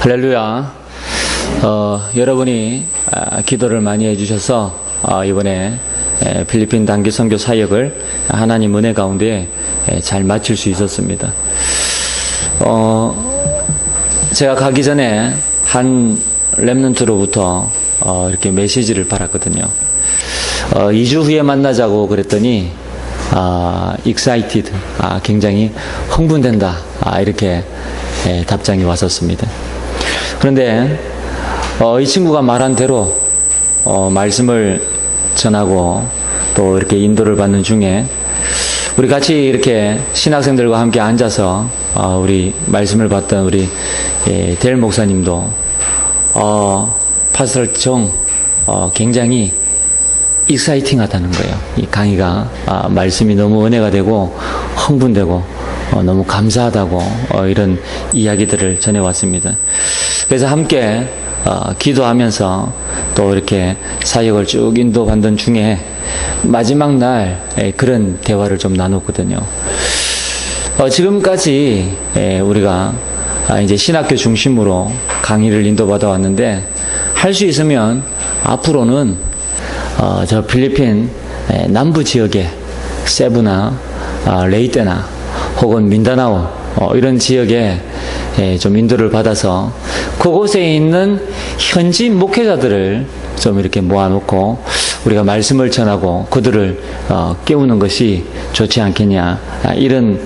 할렐루야. 여러분이 기도를 많이 해주셔서 이번에 필리핀 단기 선교 사역을 하나님 은혜 가운데 잘 마칠 수 있었습니다. 제가 가기 전에 한 렘넌트로부터 이렇게 메시지를 받았거든요. 2주 후에 만나자고 그랬더니 excited, 굉장히 흥분된다, 이렇게 답장이 왔었습니다. 그런데 이 친구가 말한 대로 말씀을 전하고 또 이렇게 인도를 받는 중에 우리 같이 이렇게 신학생들과 함께 앉아서 우리 말씀을 받던 우리 델 목사님도 파스터 정 굉장히 익사이팅하다는 거예요. 이 강의가 말씀이 너무 은혜가 되고 흥분되고 너무 감사하다고 이런 이야기들을 전해왔습니다. 그래서 함께 기도하면서 또 이렇게 사역을 쭉 인도받는 중에 마지막 날 그런 대화를 좀 나눴거든요. 지금까지 우리가 이제 신학교 중심으로 강의를 인도받아 왔는데 할 수 있으면 앞으로는 저 필리핀 남부 지역에 세부나 레이떼나 혹은 민다나오 이런 지역에 좀 인도를 받아서 그곳에 있는 현지 목회자들을 좀 이렇게 모아놓고 우리가 말씀을 전하고 그들을 깨우는 것이 좋지 않겠냐, 이런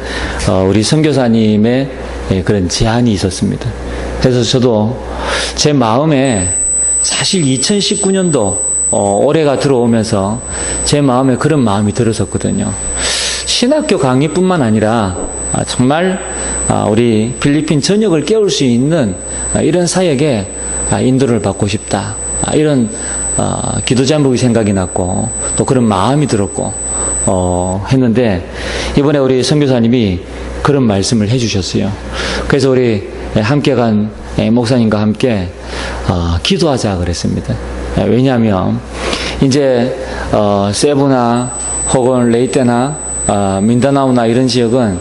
우리 선교사님의 그런 제안이 있었습니다. 그래서 저도 제 마음에 사실 2019년도 올해가 들어오면서 제 마음에 그런 마음이 들었었거든요. 신학교 강의뿐만 아니라 정말 우리 필리핀 전역을 깨울 수 있는 이런 사역에 인도를 받고 싶다, 이런 기도 제목이 생각이 났고 또 그런 마음이 들었고 했는데 이번에 우리 선교사님이 그런 말씀을 해주셨어요. 그래서 우리 함께 간 목사님과 함께 기도하자 그랬습니다. 왜냐하면 이제 세부나 혹은 레이떼나 민다나오나 이런 지역은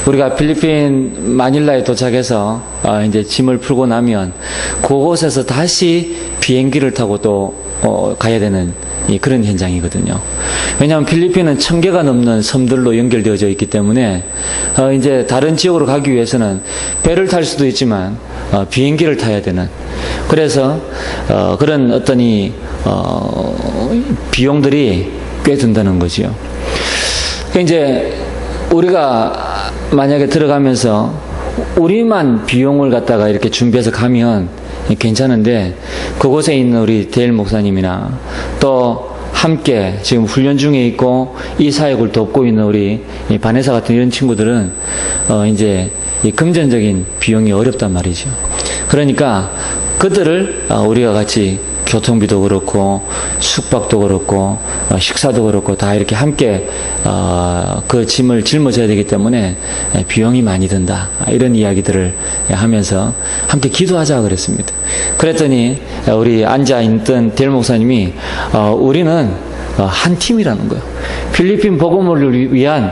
우리가 필리핀 마닐라에 도착해서 이제 짐을 풀고 나면 그곳에서 다시 비행기를 타고 또 가야 되는 그런 현장이거든요. 왜냐하면 필리핀은 1000개가 넘는 섬들로 연결되어져 있기 때문에 이제 다른 지역으로 가기 위해서는 배를 탈 수도 있지만 비행기를 타야 되는, 그래서 그런 어떤 비용들이 꽤 든다는 거지요. 그러니까 이제 우리가 만약에 들어가면서 우리만 비용을 갖다가 이렇게 준비해서 가면 괜찮은데 그곳에 있는 우리 데일 목사님이나 또 함께 지금 훈련 중에 있고 이 사역을 돕고 있는 우리 바네사 같은 이런 친구들은 이제 이 금전적인 비용이 어렵단 말이죠. 그러니까 그들을 우리가 같이 교통비도 그렇고 숙박도 그렇고 식사도 그렇고 다 이렇게 함께 그 짐을 짊어져야 되기 때문에 비용이 많이 든다, 이런 이야기들을 하면서 함께 기도하자 그랬습니다. 그랬더니 우리 앉아있던 델 목사님이 우리는 한 팀이라는 거예요. 필리핀 복음을 위한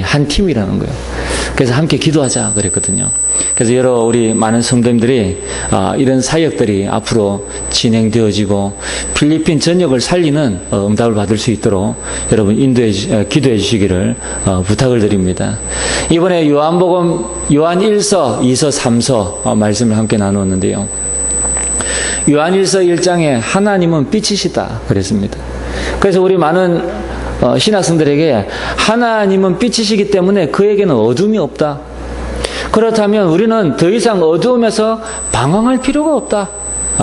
한 팀이라는 거예요. 그래서 함께 기도하자 그랬거든요. 그래서 여러 우리 많은 성도님들이 이런 사역들이 앞으로 진행되어지고 필리핀 전역을 살리는 응답을 받을 수 있도록 여러분 기도해 주시기를 부탁을 드립니다. 이번에 요한복음 요한 1서, 2서, 3서 말씀을 함께 나누었는데요. 요한 1서 1장에 하나님은 빛이시다 그랬습니다. 그래서 우리 많은 신학생들에게 하나님은 빛이시기 때문에 그에게는 어둠이 없다. 그렇다면 우리는 더 이상 어두움에서 방황할 필요가 없다,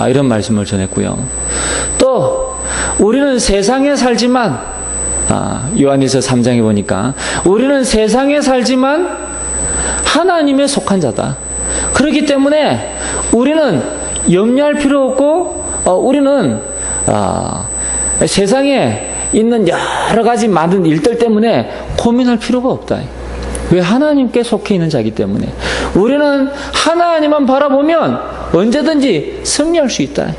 이런 말씀을 전했고요. 또 우리는 세상에 살지만 요한일서 3장에 보니까 우리는 세상에 살지만 하나님에 속한 자다. 그렇기 때문에 우리는 염려할 필요 없고 우리는 세상에 있는 여러 가지 많은 일들 때문에 고민할 필요가 없다. 왜? 하나님께 속해 있는 자이기 때문에 우리는 하나님만 바라보면 언제든지 승리할 수 있다.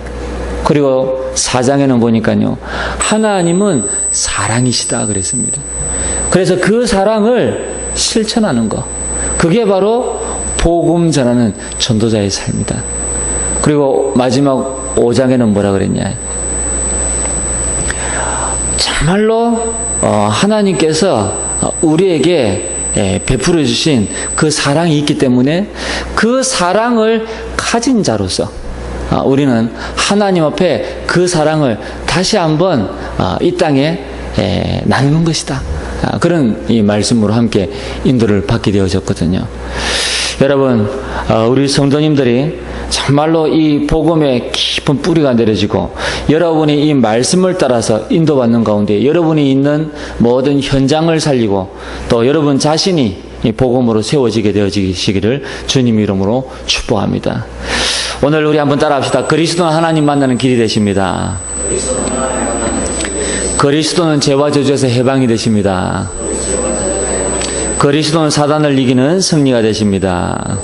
그리고 4장에는 보니까요, 하나님은 사랑이시다 그랬습니다. 그래서 그 사랑을 실천하는 것, 그게 바로 복음 전하는 전도자의 삶이다. 그리고 마지막 5장에는 뭐라 그랬냐? 정말로 하나님께서 우리에게 베풀어 주신 그 사랑이 있기 때문에 그 사랑을 가진 자로서 우리는 하나님 앞에 그 사랑을 다시 한번 이 땅에 나누는 것이다. 그런 이 말씀으로 함께 인도를 받게 되어졌거든요. 여러분, 우리 성도님들이 정말로 이 복음에 깊은 뿌리가 내려지고 여러분이 이 말씀을 따라서 인도받는 가운데 여러분이 있는 모든 현장을 살리고 또 여러분 자신이 이 복음으로 세워지게 되어지시기를 주님 이름으로 축복합니다. 오늘 우리 한번 따라합시다. 그리스도는 하나님 만나는 길이 되십니다. 그리스도는 죄와 저주에서 해방이 되십니다. 그리스도는 사단을 이기는 승리가 되십니다.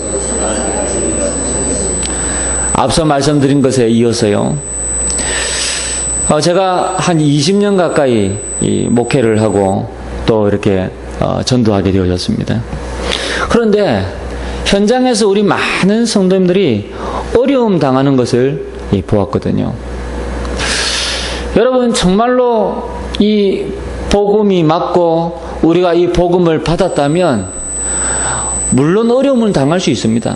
앞서 말씀드린 것에 이어서요. 제가 한 20년 가까이 이 목회를 하고 또 이렇게 전도하게 되어졌습니다. 그런데 현장에서 우리 많은 성도님들이 어려움 당하는 것을 보았거든요. 여러분, 정말로 이 복음이 맞고 우리가 이 복음을 받았다면 물론 어려움을 당할 수 있습니다.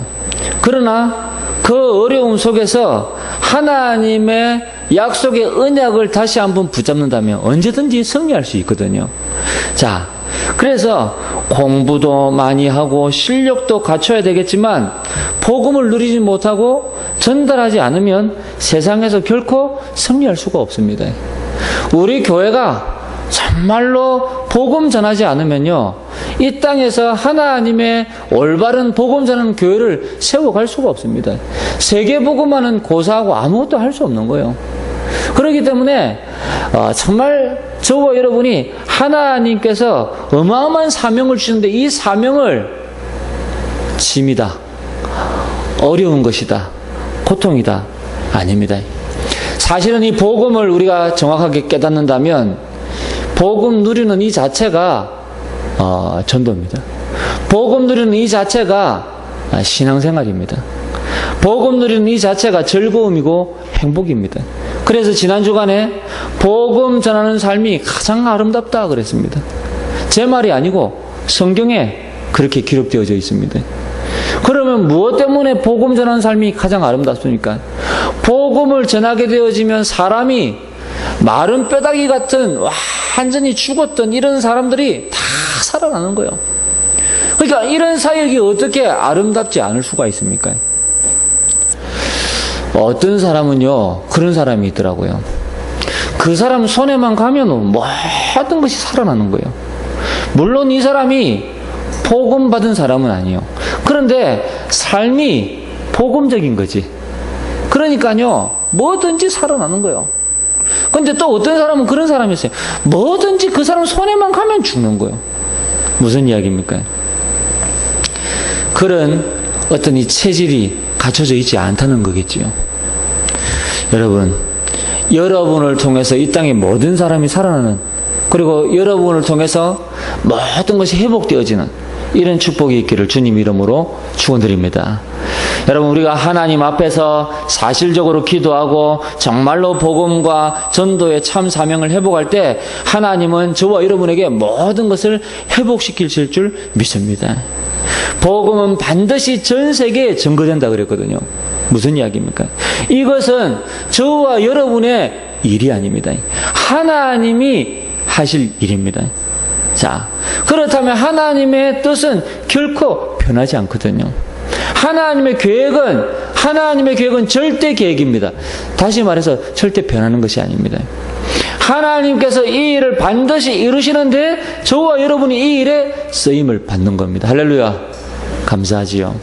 그러나 그 어려움 속에서 하나님의 약속의 언약을 다시 한번 붙잡는다면 언제든지 승리할 수 있거든요. 자, 그래서 공부도 많이 하고 실력도 갖춰야 되겠지만 복음을 누리지 못하고 전달하지 않으면 세상에서 결코 승리할 수가 없습니다. 우리 교회가 정말로 복음 전하지 않으면요, 이 땅에서 하나님의 올바른 복음 전하는 교회를 세워갈 수가 없습니다. 세계 복음화는 고사하고 아무것도 할 수 없는 거예요. 그렇기 때문에 정말 저와 여러분이 하나님께서 어마어마한 사명을 주시는데 이 사명을 짐이다, 어려운 것이다, 고통이다, 아닙니다. 사실은 이 복음을 우리가 정확하게 깨닫는다면 복음 누리는 이 자체가 전도입니다. 복음 누리는 이 자체가 신앙생활입니다. 복음 누리는 이 자체가 즐거움이고 행복입니다. 그래서 지난 주간에 복음 전하는 삶이 가장 아름답다 그랬습니다. 제 말이 아니고 성경에 그렇게 기록되어져 있습니다. 그러면 무엇 때문에 복음 전하는 삶이 가장 아름답습니까? 복음을 전하게 되어지면 사람이 마른 뼈다귀 같은 완전히 죽었던 이런 사람들이 다 살아나는 거예요. 그러니까 이런 사역이 어떻게 아름답지 않을 수가 있습니까? 어떤 사람은요, 그런 사람이 있더라고요. 그 사람 손에만 가면 모든 것이 살아나는 거예요. 물론 이 사람이 복음 받은 사람은 아니에요. 그런데 삶이 복음적인 거지. 그러니까요, 뭐든지 살아나는 거예요. 근데 또 어떤 사람은 그런 사람이 있어요. 뭐든지 그 사람 손에만 가면 죽는 거예요. 무슨 이야기입니까? 그런 어떤 이 체질이 갖춰져 있지 않다는 거겠지요. 여러분, 여러분을 통해서 이 땅에 모든 사람이 살아나는, 그리고 여러분을 통해서 모든 것이 회복되어지는 이런 축복이 있기를 주님 이름으로 축원드립니다. 여러분, 우리가 하나님 앞에서 사실적으로 기도하고 정말로 복음과 전도의 참 사명을 회복할 때 하나님은 저와 여러분에게 모든 것을 회복시키실 줄 믿습니다. 복음은 반드시 전 세계에 증거된다 그랬거든요. 무슨 이야기입니까? 이것은 저와 여러분의 일이 아닙니다. 하나님이 하실 일입니다. 자, 그렇다면 하나님의 뜻은 결코 변하지 않거든요. 하나님의 계획은 절대 계획입니다. 다시 말해서 절대 변하는 것이 아닙니다. 하나님께서 이 일을 반드시 이루시는데 저와 여러분이 이 일에 쓰임을 받는 겁니다. 할렐루야. 감사하지요.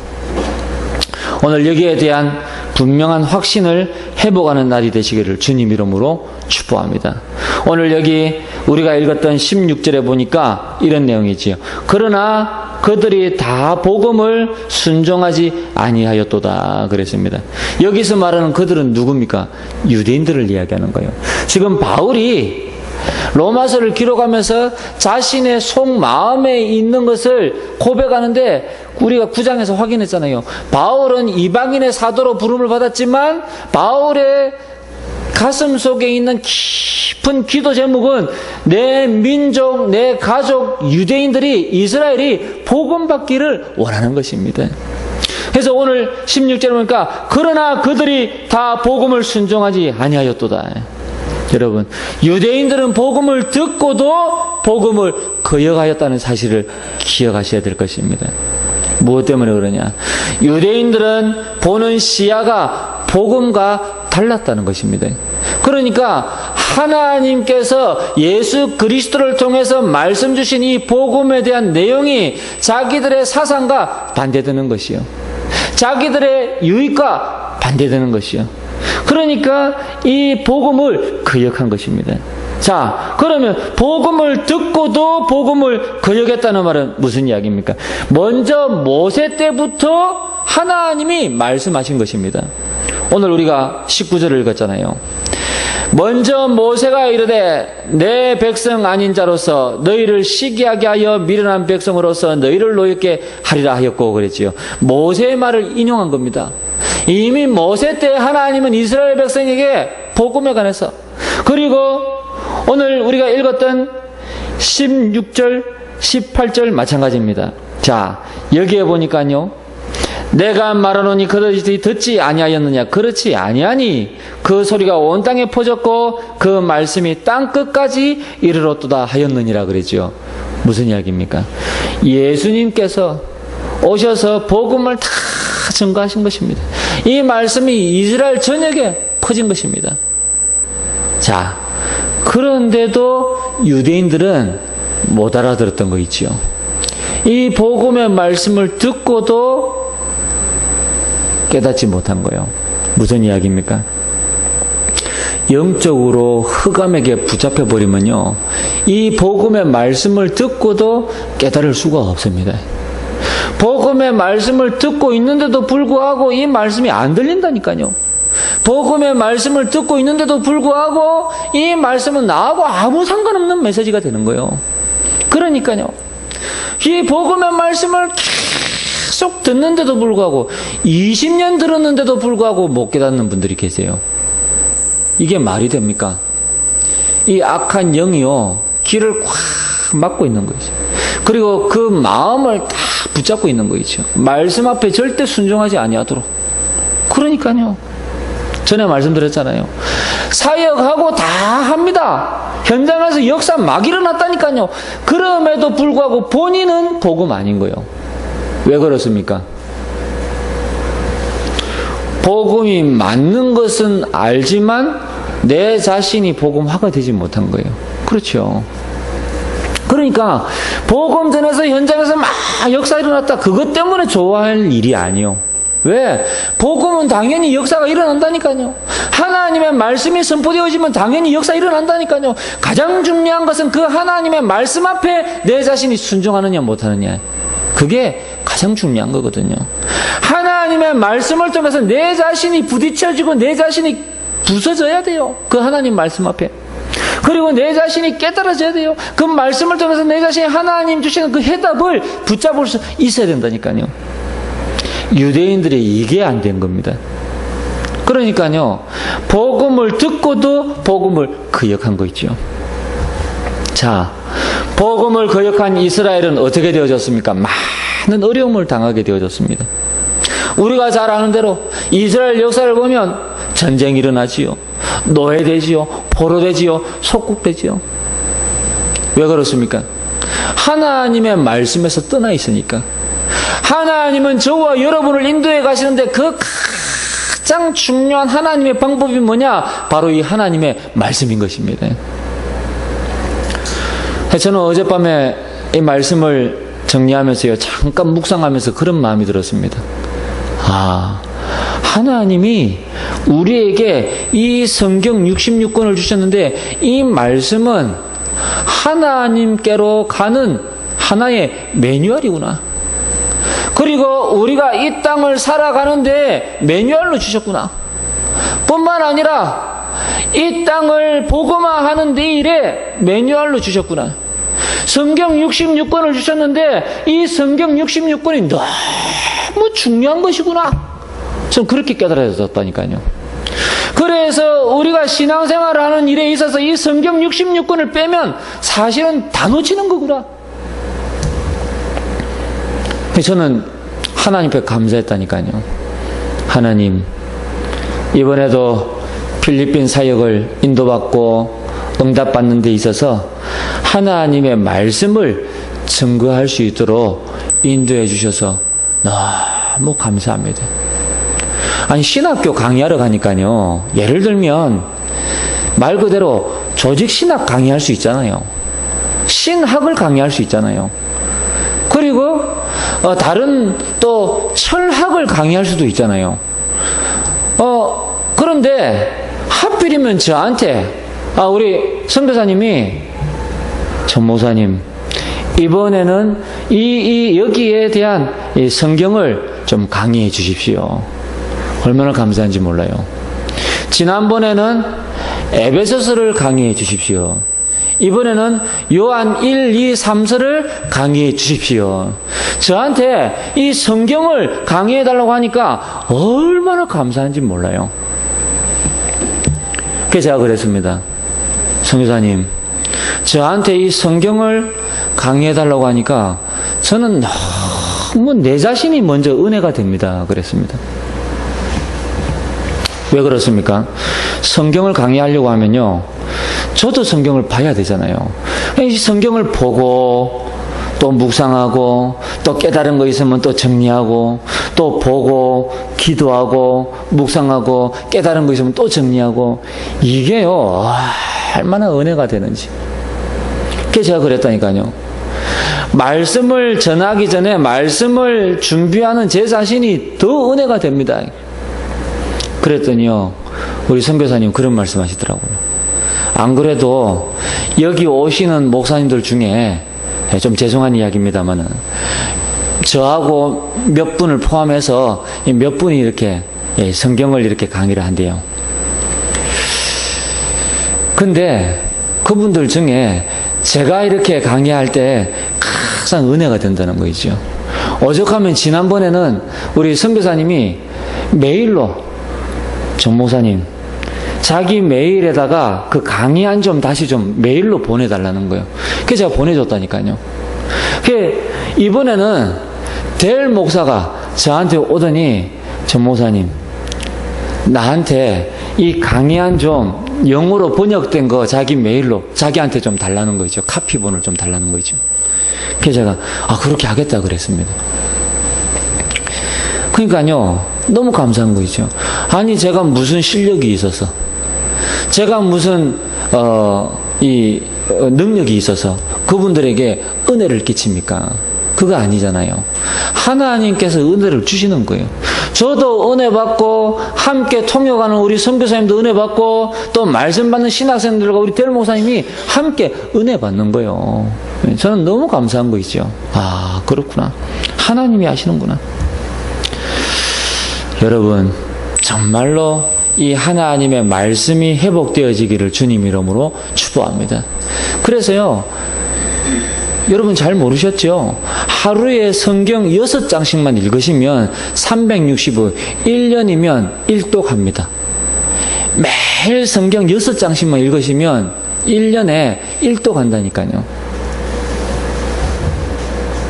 오늘 여기에 대한 분명한 확신을 회복하는 날이 되시기를 주님 이름으로 축복합니다. 오늘 여기 우리가 읽었던 16절에 보니까 이런 내용이지요. 그러나 그들이 다 복음을 순종하지 아니하였도다 그랬습니다. 여기서 말하는 그들은 누굽니까? 유대인들을 이야기하는 거예요. 지금 바울이 로마서를 기록하면서 자신의 속마음에 있는 것을 고백하는데 우리가 9장에서 확인했잖아요. 바울은 이방인의 사도로 부름을 받았지만 바울의 가슴 속에 있는 깊은 기도 제목은 내 민족, 내 가족, 유대인들이, 이스라엘이 복음 받기를 원하는 것입니다. 그래서 오늘 16절에 보니까 그러나 그들이 다 복음을 순종하지 아니하였도다. 여러분, 유대인들은 복음을 듣고도 복음을 거역하였다는 사실을 기억하셔야 될 것입니다. 무엇 때문에 그러냐? 유대인들은 보는 시야가 복음과 달랐다는 것입니다. 그러니까 하나님께서 예수 그리스도를 통해서 말씀 주신 이 복음에 대한 내용이 자기들의 사상과 반대되는 것이요, 자기들의 유익과 반대되는 것이요. 그러니까 이 복음을 거역한 것입니다. 자, 그러면 복음을 듣고도 복음을 거역했다는 말은 무슨 이야기입니까? 먼저 모세 때부터 하나님이 말씀하신 것입니다. 오늘 우리가 19절을 읽었잖아요. 먼저 모세가 이르되 내 백성 아닌 자로서 너희를 시기하게 하여 미련한 백성으로서 너희를 노엽게 하리라 하였고 그랬지요. 모세의 말을 인용한 겁니다. 이미 모세 때 하나님은 이스라엘 백성에게 복음에 관해서, 그리고 오늘 우리가 읽었던 16절, 18절 마찬가지입니다. 자, 여기에 보니까요, 내가 말하노니 그들이 듣지 아니하였느냐? 그렇지 아니하니 그 소리가 온 땅에 퍼졌고 그 말씀이 땅 끝까지 이르렀도다 하였느니라 그랬죠. 무슨 이야기입니까? 예수님께서 오셔서 복음을 다 증거하신 것입니다. 이 말씀이 이스라엘 전역에 퍼진 것입니다. 자, 그런데도 유대인들은 못 알아들었던 거 있죠. 이 복음의 말씀을 듣고도 깨닫지 못한 거예요. 무슨 이야기입니까? 영적으로 흑암에게 붙잡혀 버리면요, 이 복음의 말씀을 듣고도 깨달을 수가 없습니다. 복음의 말씀을 듣고 있는데도 불구하고 이 말씀이 안 들린다니까요. 복음의 말씀을 듣고 있는데도 불구하고 이 말씀은 나하고 아무 상관없는 메시지가 되는 거예요. 그러니까요, 이 복음의 말씀을 계속 듣는데도 불구하고 20년 들었는데도 불구하고 못 깨닫는 분들이 계세요. 이게 말이 됩니까? 이 악한 영이요, 길을 꽉 막고 있는 거죠. 그리고 그 마음을 다 붙잡고 있는 거죠. 말씀 앞에 절대 순종하지 아니하도록. 그러니까요, 전에 말씀드렸잖아요. 사역하고 다 합니다. 현장에서 역사 막 일어났다니까요. 그럼에도 불구하고 본인은 복음 아닌 거예요. 왜 그렇습니까? 복음이 맞는 것은 알지만 내 자신이 복음화가 되지 못한 거예요. 그렇죠. 그러니까 복음 전해서 현장에서 막 역사 일어났다, 그것 때문에 좋아할 일이 아니요. 왜? 복음은 당연히 역사가 일어난다니까요. 하나님의 말씀이 선포되어지면 당연히 역사 일어난다니까요. 가장 중요한 것은 그 하나님의 말씀 앞에 내 자신이 순종하느냐 못하느냐, 그게 가장 중요한 거거든요. 하나님의 말씀을 통해서 내 자신이 부딪혀지고 내 자신이 부서져야 돼요. 그 하나님 말씀 앞에. 그리고 내 자신이 깨달아져야 돼요. 그 말씀을 통해서 내 자신이 하나님 주시는 그 해답을 붙잡을 수 있어야 된다니까요. 유대인들이 이게 안 된 겁니다. 그러니까요, 복음을 듣고도 복음을 거역한 거 있죠. 자, 복음을 거역한 이스라엘은 어떻게 되어졌습니까? 많은 어려움을 당하게 되어졌습니다. 우리가 잘 아는 대로 이스라엘 역사를 보면 전쟁이 일어나지요, 노예되지요, 포로되지요, 속국되지요. 왜 그렇습니까? 하나님의 말씀에서 떠나 있으니까. 하나님은 저와 여러분을 인도해 가시는데 그 가장 중요한 하나님의 방법이 뭐냐? 바로 이 하나님의 말씀인 것입니다. 저는 어젯밤에 이 말씀을 정리하면서요, 잠깐 묵상하면서 그런 마음이 들었습니다. 아, 하나님이 우리에게 이 성경 66권을 주셨는데 이 말씀은 하나님께로 가는 하나의 매뉴얼이구나. 그리고 우리가 이 땅을 살아가는데 매뉴얼로 주셨구나. 뿐만 아니라 이 땅을 복음화하는 데 일에 매뉴얼로 주셨구나. 성경 66권을 주셨는데 이 성경 66권이 너무 중요한 것이구나. 전 그렇게 깨달아졌다니까요. 그래서 우리가 신앙생활을 하는 일에 있어서 이 성경 66권을 빼면 사실은 다 놓치는 거구나. 저는 하나님 앞에 감사했다니까요. 하나님, 이번에도 필리핀 사역을 인도받고 응답받는 데 있어서 하나님의 말씀을 증거할 수 있도록 인도해 주셔서 너무 감사합니다. 아니, 신학교 강의하러 가니까요, 예를 들면 말 그대로 조직 신학 강의할 수 있잖아요. 신학을 강의할 수 있잖아요. 그리고 다른 또 철학을 강의할 수도 있잖아요. 그런데 하필이면 저한테 우리 선교사님이 전목사님, 이번에는 여기에 대한 이 성경을 좀 강의해 주십시오. 얼마나 감사한지 몰라요. 지난번에는 에베소서를 강의해 주십시오. 이번에는 요한 1, 2, 3서를 강의해 주십시오. 저한테 이 성경을 강의해 달라고 하니까 얼마나 감사한지 몰라요. 그래서 제가 그랬습니다. 선교사님, 저한테 이 성경을 강의해 달라고 하니까 저는 너무 내 자신이 먼저 은혜가 됩니다. 그랬습니다. 왜 그렇습니까? 성경을 강의하려고 하면요, 저도 성경을 봐야 되잖아요. 이 성경을 보고 또 묵상하고 또 깨달은 거 있으면 또 정리하고 또 보고 기도하고 묵상하고 깨달은 거 있으면 또 정리하고, 이게요 얼마나 은혜가 되는지. 그래서 제가 그랬다니까요. 말씀을 전하기 전에 말씀을 준비하는 제 자신이 더 은혜가 됩니다. 그랬더니요, 우리 선교사님 그런 말씀 하시더라고요. 안 그래도 여기 오시는 목사님들 중에, 좀 죄송한 이야기입니다만은, 저하고 몇 분을 포함해서 몇 분이 이렇게 성경을 이렇게 강의를 한대요. 근데 그분들 중에 제가 이렇게 강의할 때 가장 은혜가 된다는 거죠. 오죽하면 지난번에는 우리 선교사님이 메일로, 정 목사님, 자기 메일에다가 그 강의안 좀 다시 좀 메일로 보내달라는 거예요. 그래서 제가 보내줬다니까요. 이번에는 델 목사가 저한테 오더니, 정 목사님, 나한테 이 강의안 좀 영어로 번역된 거 자기 메일로 자기한테 좀 달라는 거죠. 카피본을 좀 달라는 거죠. 그래서 제가 그렇게 하겠다 그랬습니다. 그러니까요, 너무 감사한 거죠. 아니, 제가 무슨 실력이 있어서, 제가 무슨 능력이 있어서 그분들에게 은혜를 끼칩니까? 그거 아니잖아요. 하나님께서 은혜를 주시는 거예요. 저도 은혜 받고 함께 통역하는 우리 선교사님도 은혜 받고 또 말씀 받는 신학생들과 우리 델 목사님이 함께 은혜 받는 거예요. 저는 너무 감사한 거 있죠. 그렇구나. 하나님이 하시는구나. 여러분, 정말로 이 하나님의 말씀이 회복되어지기를 주님 이름으로 축복합니다. 그래서요, 여러분 잘 모르셨죠? 하루에 성경 6장씩만 읽으시면 365, 1년이면 1독합니다. 매일 성경 6장씩만 읽으시면 1년에 1독한다니까요.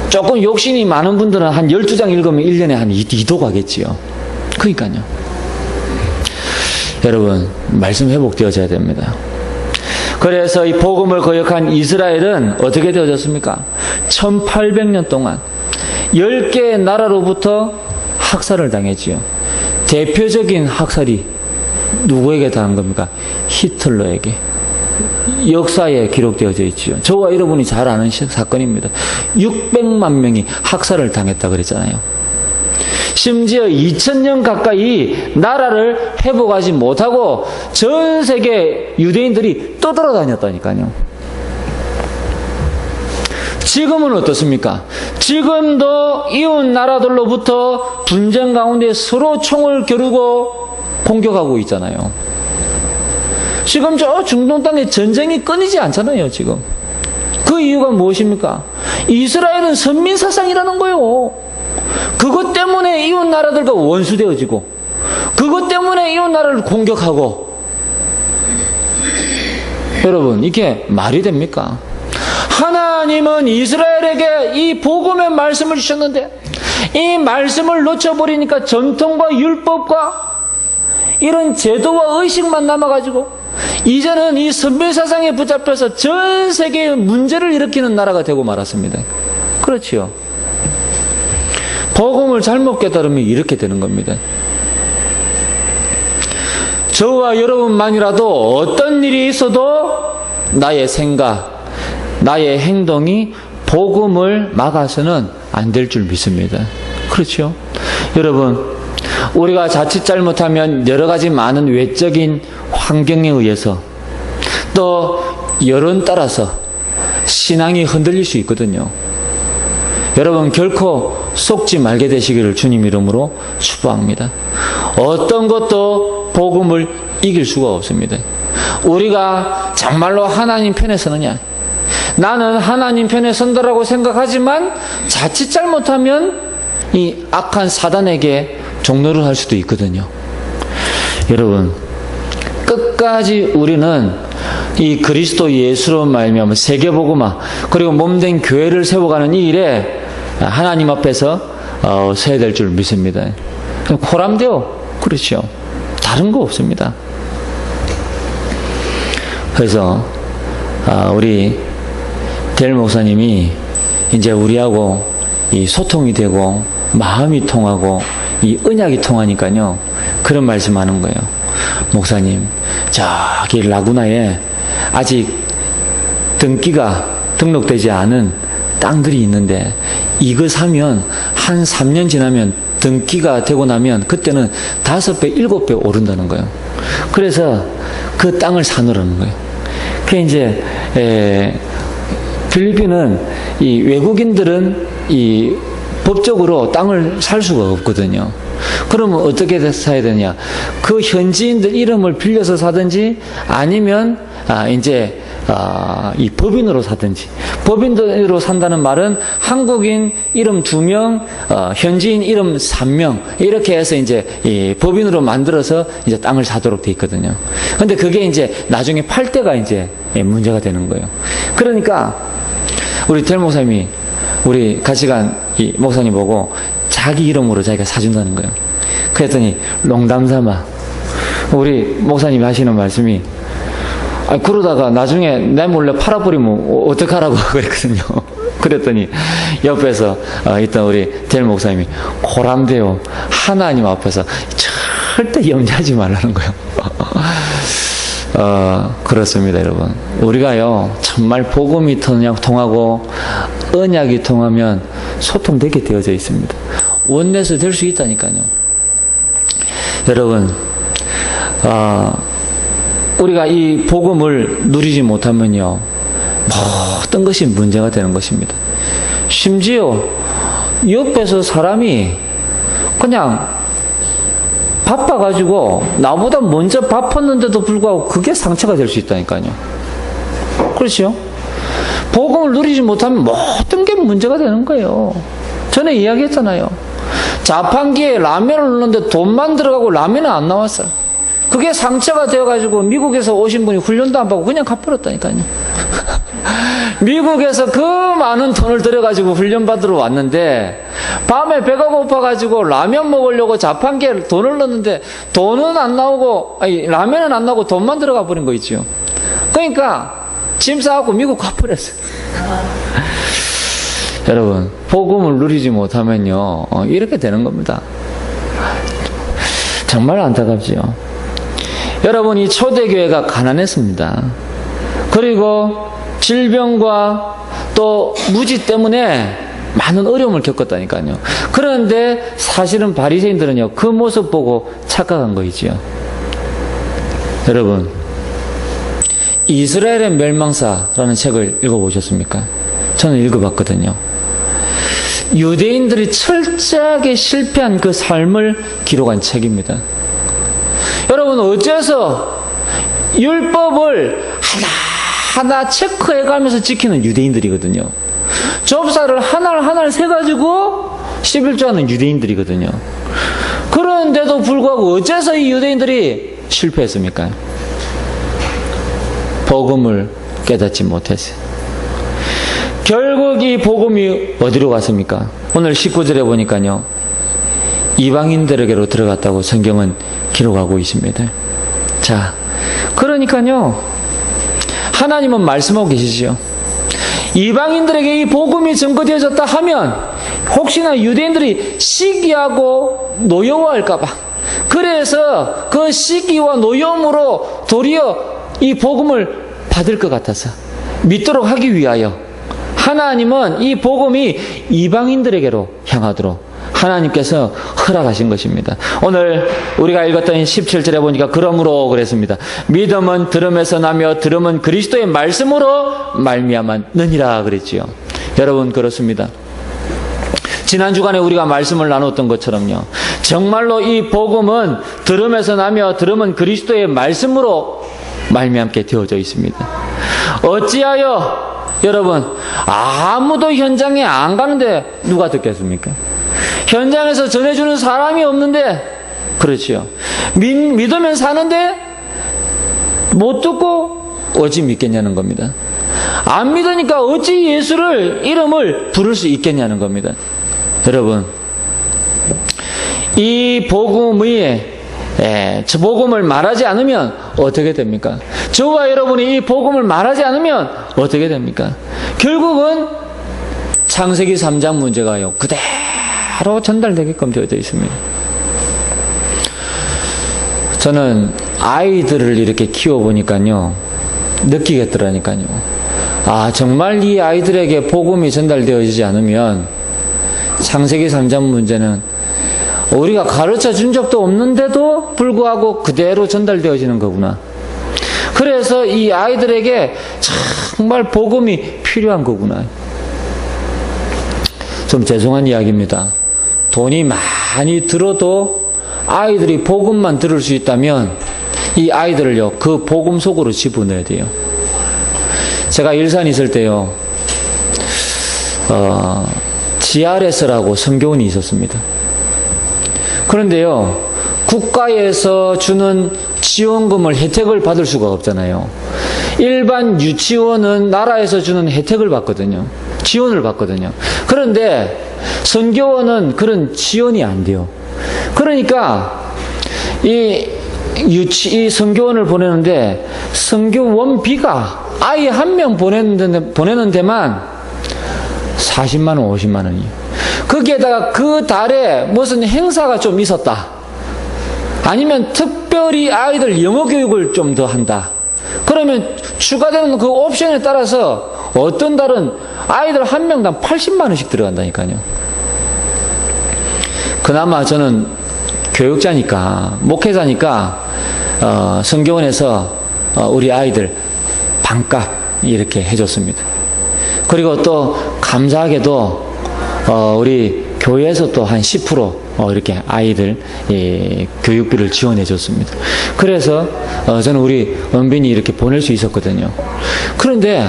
조금 욕심이 많은 분들은 한 12장 읽으면 1년에 한 2독 하겠지요. 그러니까요. 여러분, 말씀 회복되어져야 됩니다. 그래서 이 복음을 거역한 이스라엘은 어떻게 되어졌습니까? 1800년 동안 10개의 나라로부터 학살을 당했지요. 대표적인 학살이 누구에게 당한 겁니까? 히틀러에게. 역사에 기록되어져 있지요. 저와 여러분이 잘 아는 사건입니다. 600만 명이 학살을 당했다 그랬잖아요. 심지어 2000년 가까이 나라를 회복하지 못하고 전 세계 유대인들이 떠돌아다녔다니까요. 지금은 어떻습니까? 지금도 이웃 나라들로부터 분쟁 가운데 서로 총을 겨루고 공격하고 있잖아요. 지금 저 중동 땅에 전쟁이 끊이지 않잖아요, 지금. 그 이유가 무엇입니까? 이스라엘은 선민사상이라는 거예요. 그것 때문에 이웃 나라들과 원수되어지고, 그것 때문에 이웃 나라를 공격하고. 여러분, 이게 말이 됩니까? 하나님은 이스라엘에게 이 복음의 말씀을 주셨는데, 이 말씀을 놓쳐버리니까 전통과 율법과 이런 제도와 의식만 남아가지고 이제는 이 선밀사상에 붙잡혀서 전 세계에 문제를 일으키는 나라가 되고 말았습니다. 그렇지요. 복음을 잘못 깨달으면 이렇게 되는 겁니다. 저와 여러분만이라도 어떤 일이 있어도 나의 생각, 나의 행동이 복음을 막아서는 안 될 줄 믿습니다. 그렇죠? 여러분, 우리가 자칫 잘못하면 여러 가지 많은 외적인 환경에 의해서 또 여론 따라서 신앙이 흔들릴 수 있거든요. 여러분, 결코 속지 말게 되시기를 주님 이름으로 축복합니다. 어떤 것도 복음을 이길 수가 없습니다. 우리가 정말로 하나님 편에 서느냐? 나는 하나님 편에 선다라고 생각하지만 자칫 잘못하면 이 악한 사단에게 종노를 할 수도 있거든요. 여러분, 끝까지 우리는 이 그리스도 예수로 말미암아 세계복음화 그리고 몸된 교회를 세워가는 이 일에 하나님 앞에서 서야 될 줄 믿습니다. 코람데요. 그렇죠. 다른 거 없습니다. 그래서 우리 델 목사님이 이제 우리하고 이 소통이 되고 마음이 통하고 이 언약이 통하니까요, 그런 말씀하는 거예요. 목사님, 저기 라구나에 아직 등기가 등록되지 않은 땅들이 있는데 이거 사면 한 3년 지나면 등기가 되고 나면 그때는 5배, 7배 오른다는 거예요. 그래서 그 땅을 사놓으라는 거예요. 그 이제 필리핀은 이 외국인들은 이 법적으로 땅을 살 수가 없거든요. 그러면 어떻게 사야 되냐? 그 현지인들 이름을 빌려서 사든지 아니면 이제 이 법인으로 사든지. 법인으로 산다는 말은 한국인 이름 2명, 현지인 이름 3명 이렇게 해서 이제 이 법인으로 만들어서 이제 땅을 사도록 돼 있거든요. 근데 그게 이제 나중에 팔 때가 이제 문제가 되는 거예요. 그러니까 우리 델 목사님이 우리 같이 간 이 목사님 보고 자기 이름으로 자기가 사준다는 거예요. 그랬더니 농담 삼아 우리 목사님이 하시는 말씀이 그러다가 나중에 내 몰래 팔아버리면 어떡하라고 그랬거든요. 그랬더니 옆에서 있던 우리 델 목사님이 고람돼요. 하나님 앞에서 절대 염려하지 말라는 거예요. 그렇습니다, 여러분. 우리가요, 정말 복음이 통하고 언약이 통하면 소통되게 되어져 있습니다. 원내서 될 수 있다니까요. 여러분, 우리가 이 복음을 누리지 못하면요, 모든 것이 문제가 되는 것입니다. 심지어 옆에서 사람이 그냥 바빠가지고 나보다 먼저 바빴는데도 불구하고 그게 상처가 될 수 있다니까요. 그렇죠? 복음을 누리지 못하면 모든 게 문제가 되는 거예요. 전에 이야기했잖아요. 자판기에 라면을 넣는데 돈만 들어가고 라면은 안 나왔어요. 그게 상처가 되어가지고 미국에서 오신 분이 훈련도 안 받고 그냥 갚아버렸다니까요. 미국에서 그 많은 돈을 들여가지고 훈련 받으러 왔는데 밤에 배가 고파가지고 라면 먹으려고 자판기에 돈을 넣는데 돈은 안 나오고, 아니, 라면은 안 나오고 돈만 들어가 버린 거 있죠. 그러니까 짐 싸갖고 미국 가버렸어요. 여러분, 복음을 누리지 못하면요, 이렇게 되는 겁니다. 정말 안타깝지요. 여러분, 이 초대교회가 가난했습니다. 그리고 질병과 또 무지 때문에 많은 어려움을 겪었다니까요. 그런데 사실은 바리새인들은요, 그 모습 보고 착각한 거이지요. 여러분, 이스라엘의 멸망사라는 책을 읽어보셨습니까? 저는 읽어봤거든요. 유대인들이 철저하게 실패한 그 삶을 기록한 책입니다. 여러분, 어째서 율법을 하나하나 체크해가면서 지키는 유대인들이거든요. 접사를 하나를 세가지고 11조 하는 유대인들이거든요. 그런데도 불구하고 어째서 이 유대인들이 실패했습니까? 복음을 깨닫지 못했어요. 결국 이 복음이 어디로 갔습니까? 오늘 19절에 보니까요, 이방인들에게로 들어갔다고 성경은 기록하고 있습니다. 자, 그러니까요, 하나님은 말씀하고 계시죠. 이방인들에게 이 복음이 증거되어졌다 하면 혹시나 유대인들이 시기하고 노여워할까봐, 그래서 그 시기와 노여움으로 도리어 이 복음을 받을 것 같아서 믿도록 하기 위하여 하나님은 이 복음이 이방인들에게로 향하도록 하나님께서 허락하신 것입니다. 오늘 우리가 읽었던 17절에 보니까 그러므로 그랬습니다. 믿음은 들음에서 나며 들음은 그리스도의 말씀으로 말미암았느니라 그랬지요. 여러분, 그렇습니다. 지난 주간에 우리가 말씀을 나눴던 것처럼요, 정말로 이 복음은 들음에서 나며 들음은 그리스도의 말씀으로 말미암게 되어져 있습니다. 어찌하여 여러분, 아무도 현장에 안 가는데 누가 듣겠습니까? 현장에서 전해주는 사람이 없는데, 그렇지요. 믿으면 사는데 못 듣고 어찌 믿겠냐는 겁니다. 안 믿으니까 어찌 예수를, 이름을 부를 수 있겠냐는 겁니다. 여러분, 이 복음을 말하지 않으면 어떻게 됩니까? 저와 여러분이 이 복음을 말하지 않으면 어떻게 됩니까? 결국은 창세기 3장 문제가요, 그대로 전달되게끔 되어져 있습니다. 저는 아이들을 이렇게 키워보니까요, 느끼겠더라니까요. 아, 정말 이 아이들에게 복음이 전달되어지지 않으면 창세기 3장 문제는 우리가 가르쳐 준 적도 없는데도 불구하고 그대로 전달되어지는 거구나. 그래서 이 아이들에게 정말 복음이 필요한 거구나. 좀 죄송한 이야기입니다. 돈이 많이 들어도 아이들이 복음만 들을 수 있다면 이 아이들을요, 그 복음 속으로 집어넣어야 돼요. 제가 일산에 있을 때요, GRS라고 성교원이 있었습니다. 그런데요, 국가에서 주는 지원금을, 혜택을 받을 수가 없잖아요. 일반 유치원은 나라에서 주는 혜택을 받거든요. 지원을 받거든요. 그런데 선교원은 그런 지원이 안 돼요. 그러니까 이 선교원을 보내는데 선교원비가 아이 한 명 보내는 데만 40만 원, 50만 원이에요. 거기에다가 그 달에 무슨 행사가 좀 있었다, 아니면 특별히 아이들 영어 교육을 좀 더 한다, 그러면 추가되는 그 옵션에 따라서 어떤 달은 아이들 한 명당 80만 원씩 들어간다니까요. 그나마 저는 교육자니까, 목회자니까 성교원에서 우리 아이들 반값 이렇게 해줬습니다. 그리고 또 감사하게도 우리 교회에서 또 한 10% 이렇게 아이들 교육비를 지원해 줬습니다. 그래서 저는 우리 은빈이 이렇게 보낼 수 있었거든요. 그런데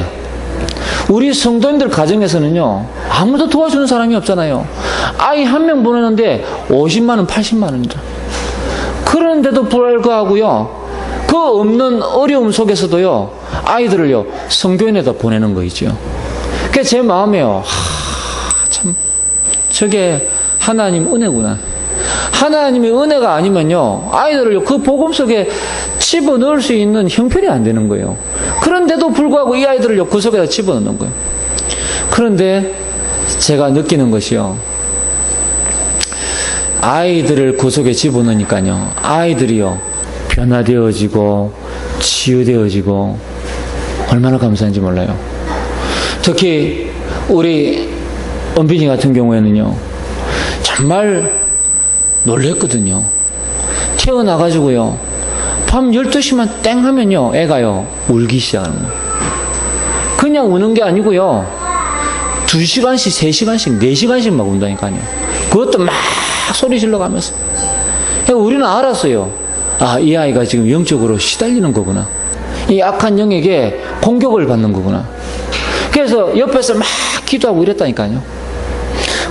우리 성도님들 가정에서는요, 아무도 도와주는 사람이 없잖아요. 아이 한 명 보내는데 50만 원, 80만 원이다. 그런데도 불구하고요, 그 없는 어려움 속에서도요, 아이들을요, 성교원에다 보내는 거이죠. 그게 제 마음에요, 참 저게 하나님 은혜구나. 하나님의 은혜가 아니면요, 아이들을요, 그 복음 속에 집어넣을 수 있는 형편이 안 되는 거예요. 그런데도 불구하고 이 아이들을요, 그 속에다 집어넣는 거예요. 그런데 제가 느끼는 것이요, 아이들을 그 속에 집어넣으니까요, 아이들이요, 변화되어지고 치유되어지고 얼마나 감사한지 몰라요. 특히 우리 은빈이 같은 경우에는요, 정말 놀랬거든요. 태어나가지고요, 밤 12시만 땡 하면요, 애가요, 울기 시작하는 거예요. 그냥 우는 게 아니고요, 2시간씩, 3시간씩, 4시간씩 막 운다니까요. 그것도 막 소리 질러가면서. 우리는 알았어요. 아, 이 아이가 지금 영적으로 시달리는 거구나. 이 악한 영에게 공격을 받는 거구나. 그래서 옆에서 막 기도하고 이랬다니까요.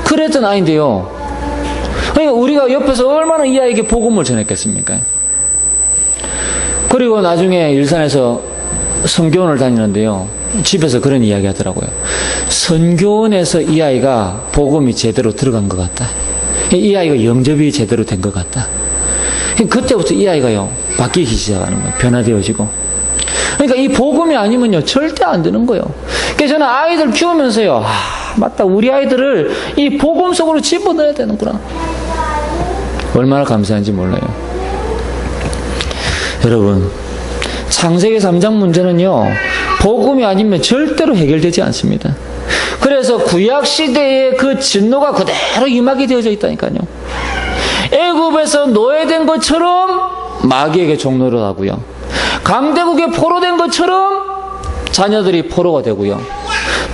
그랬던 아이인데요. 그러니까 우리가 옆에서 얼마나 이 아이에게 복음을 전했겠습니까? 그리고 나중에 일산에서 선교원을 다니는데요. 집에서 그런 이야기 하더라고요. 선교원에서 이 아이가 복음이 제대로 들어간 것 같다. 이 아이가 영접이 제대로 된 것 같다. 그때부터 이 아이가요, 바뀌기 시작하는 거예요. 변화되어지고. 그러니까 이 복음이 아니면요, 절대 안 되는 거예요. 그래서 저는 아이들 키우면서요, 맞다, 우리 아이들을 이 복음 속으로 집어넣어야 되는구나. 얼마나 감사한지 몰라요. 여러분, 창세기 3장 문제는요, 복음이 아니면 절대로 해결되지 않습니다. 그래서 구약시대의 그 진노가 그대로 임하게 되어져 있다니까요. 애굽에서 노예된 것처럼 마귀에게 종노를 하고요. 강대국에 포로된 것처럼 자녀들이 포로가 되고요.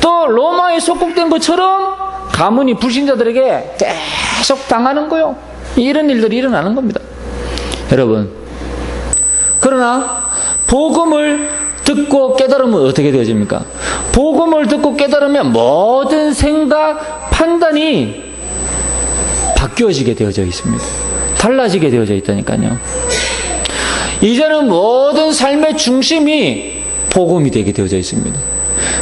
또 로마에 속국된 것처럼 가문이 불신자들에게 계속 당하는 거요. 이런 일들이 일어나는 겁니다. 여러분, 그러나 복음을 듣고 깨달으면 어떻게 되어집니까? 복음을 듣고 깨달으면 모든 생각, 판단이 바뀌어지게 되어져 있습니다. 달라지게 되어져 있다니까요. 이제는 모든 삶의 중심이 복음이 되게 되어져 있습니다.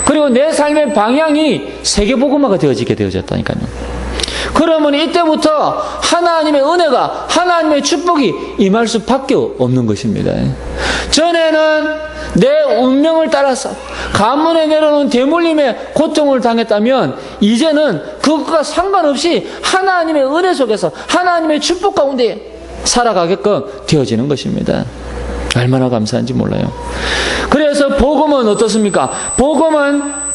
그리고 내 삶의 방향이 세계복음화가 되어지게 되어졌다니까요. 그러면 이때부터 하나님의 은혜가, 하나님의 축복이 임할 수밖에 없는 것입니다. 전에는 내 운명을 따라서 가문에 내려놓은 대물림의 고통을 당했다면 이제는 그것과 상관없이 하나님의 은혜 속에서 하나님의 축복 가운데 살아가게끔 되어지는 것입니다. 얼마나 감사한지 몰라요. 그래서 복음은 어떻습니까? 복음은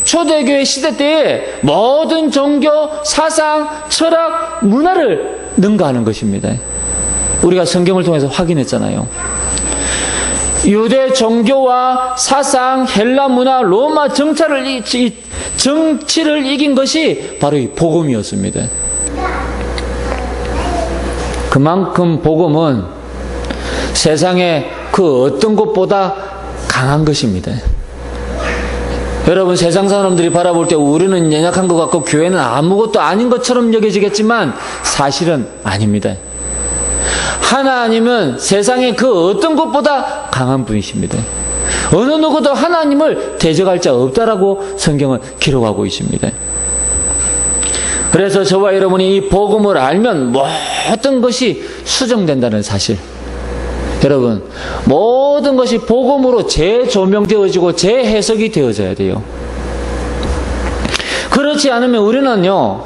초대교회 시대 때에 모든 종교, 사상, 철학, 문화를 능가하는 것입니다. 우리가 성경을 통해서 확인했잖아요. 유대 종교와 사상, 헬라 문화, 로마 정치를 이긴 것이 바로 이 복음이었습니다. 그만큼 복음은 세상의 그 어떤 것보다 강한 것입니다. 여러분, 세상 사람들이 바라볼 때 우리는 연약한 것 같고 교회는 아무것도 아닌 것처럼 여겨지겠지만 사실은 아닙니다. 하나님은 세상의 그 어떤 것보다 강한 분이십니다. 어느 누구도 하나님을 대적할 자 없다라고 성경은 기록하고 있습니다. 그래서 저와 여러분이 이 복음을 알면 모든 것이 수정된다는 사실. 여러분, 모든 것이 복음으로 재조명되어지고 재해석이 되어져야 돼요. 그렇지 않으면 우리는요,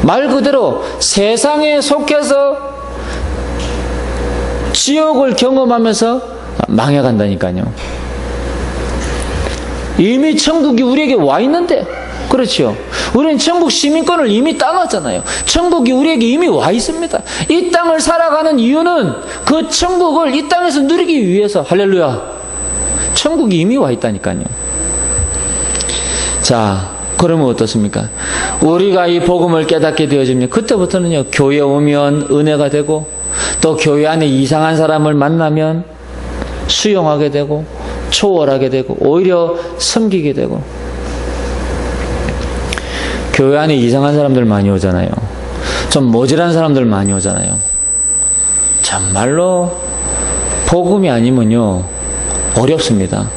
말 그대로 세상에 속해서 지옥을 경험하면서 망해간다니까요. 이미 천국이 우리에게 와 있는데, 그렇죠. 우리는 천국 시민권을 이미 따놨잖아요. 천국이 우리에게 이미 와 있습니다. 이 땅을 살아가는 이유는 그 천국을 이 땅에서 누리기 위해서, 할렐루야, 천국이 이미 와 있다니까요. 자, 그러면 어떻습니까? 우리가 이 복음을 깨닫게 되어지면 그때부터는요, 교회에 오면 은혜가 되고, 또 교회 안에 이상한 사람을 만나면 수용하게 되고, 초월하게 되고, 오히려 섬기게 되고. 교회 안에 이상한 사람들 많이 오잖아요. 좀 모질한 사람들 많이 오잖아요. 정말로 복음이 아니면요, 어렵습니다.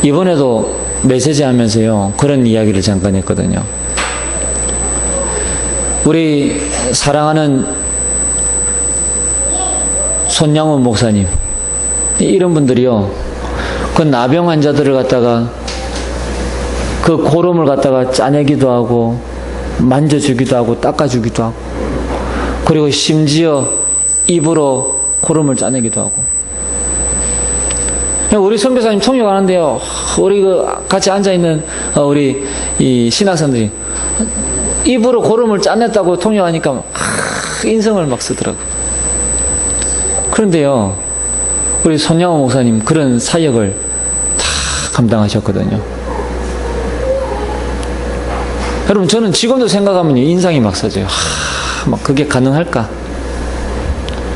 이번에도 메시지 하면서요, 그런 이야기를 잠깐 했거든요. 우리 사랑하는 손양원 목사님, 이런 분들이요, 그 나병 환자들을 갖다가 그 고름을 갖다가 짜내기도 하고 만져주기도 하고 닦아주기도 하고, 그리고 심지어 입으로 고름을 짜내기도 하고. 우리 선교사님 통역하는데요, 우리 그 같이 앉아있는 우리 이 신학생들이 입으로 고름을 짜냈다고 통역하니까 인성을 막 쓰더라고요. 그런데요, 우리 손양호 목사님 그런 사역을 다 감당하셨거든요. 여러분, 저는 지금도 생각하면 인상이 막 써져요. 막 그게 가능할까?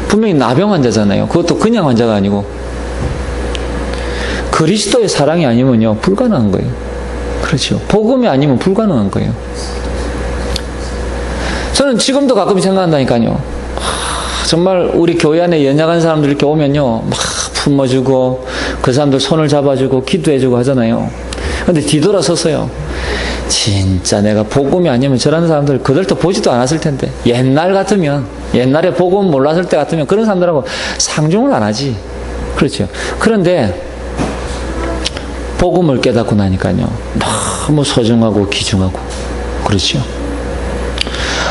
분명히 나병 환자잖아요. 그것도 그냥 환자가 아니고. 그리스도의 사랑이 아니면요, 불가능한 거예요. 그렇죠. 복음이 아니면 불가능한 거예요. 저는 지금도 가끔 생각한다니까요. 정말 우리 교회 안에 연약한 사람들 이렇게 오면요, 막 품어주고, 그 사람들 손을 잡아주고, 기도해주고 하잖아요. 근데 뒤돌아서서요, 진짜 내가 복음이 아니면 저런 사람들 그들도 보지도 않았을 텐데, 옛날 같으면, 옛날에 복음 몰랐을 때 같으면 그런 사람들하고 상종을 안 하지. 그렇죠. 그런데 복음을 깨닫고 나니까요, 너무 소중하고 귀중하고, 그렇죠.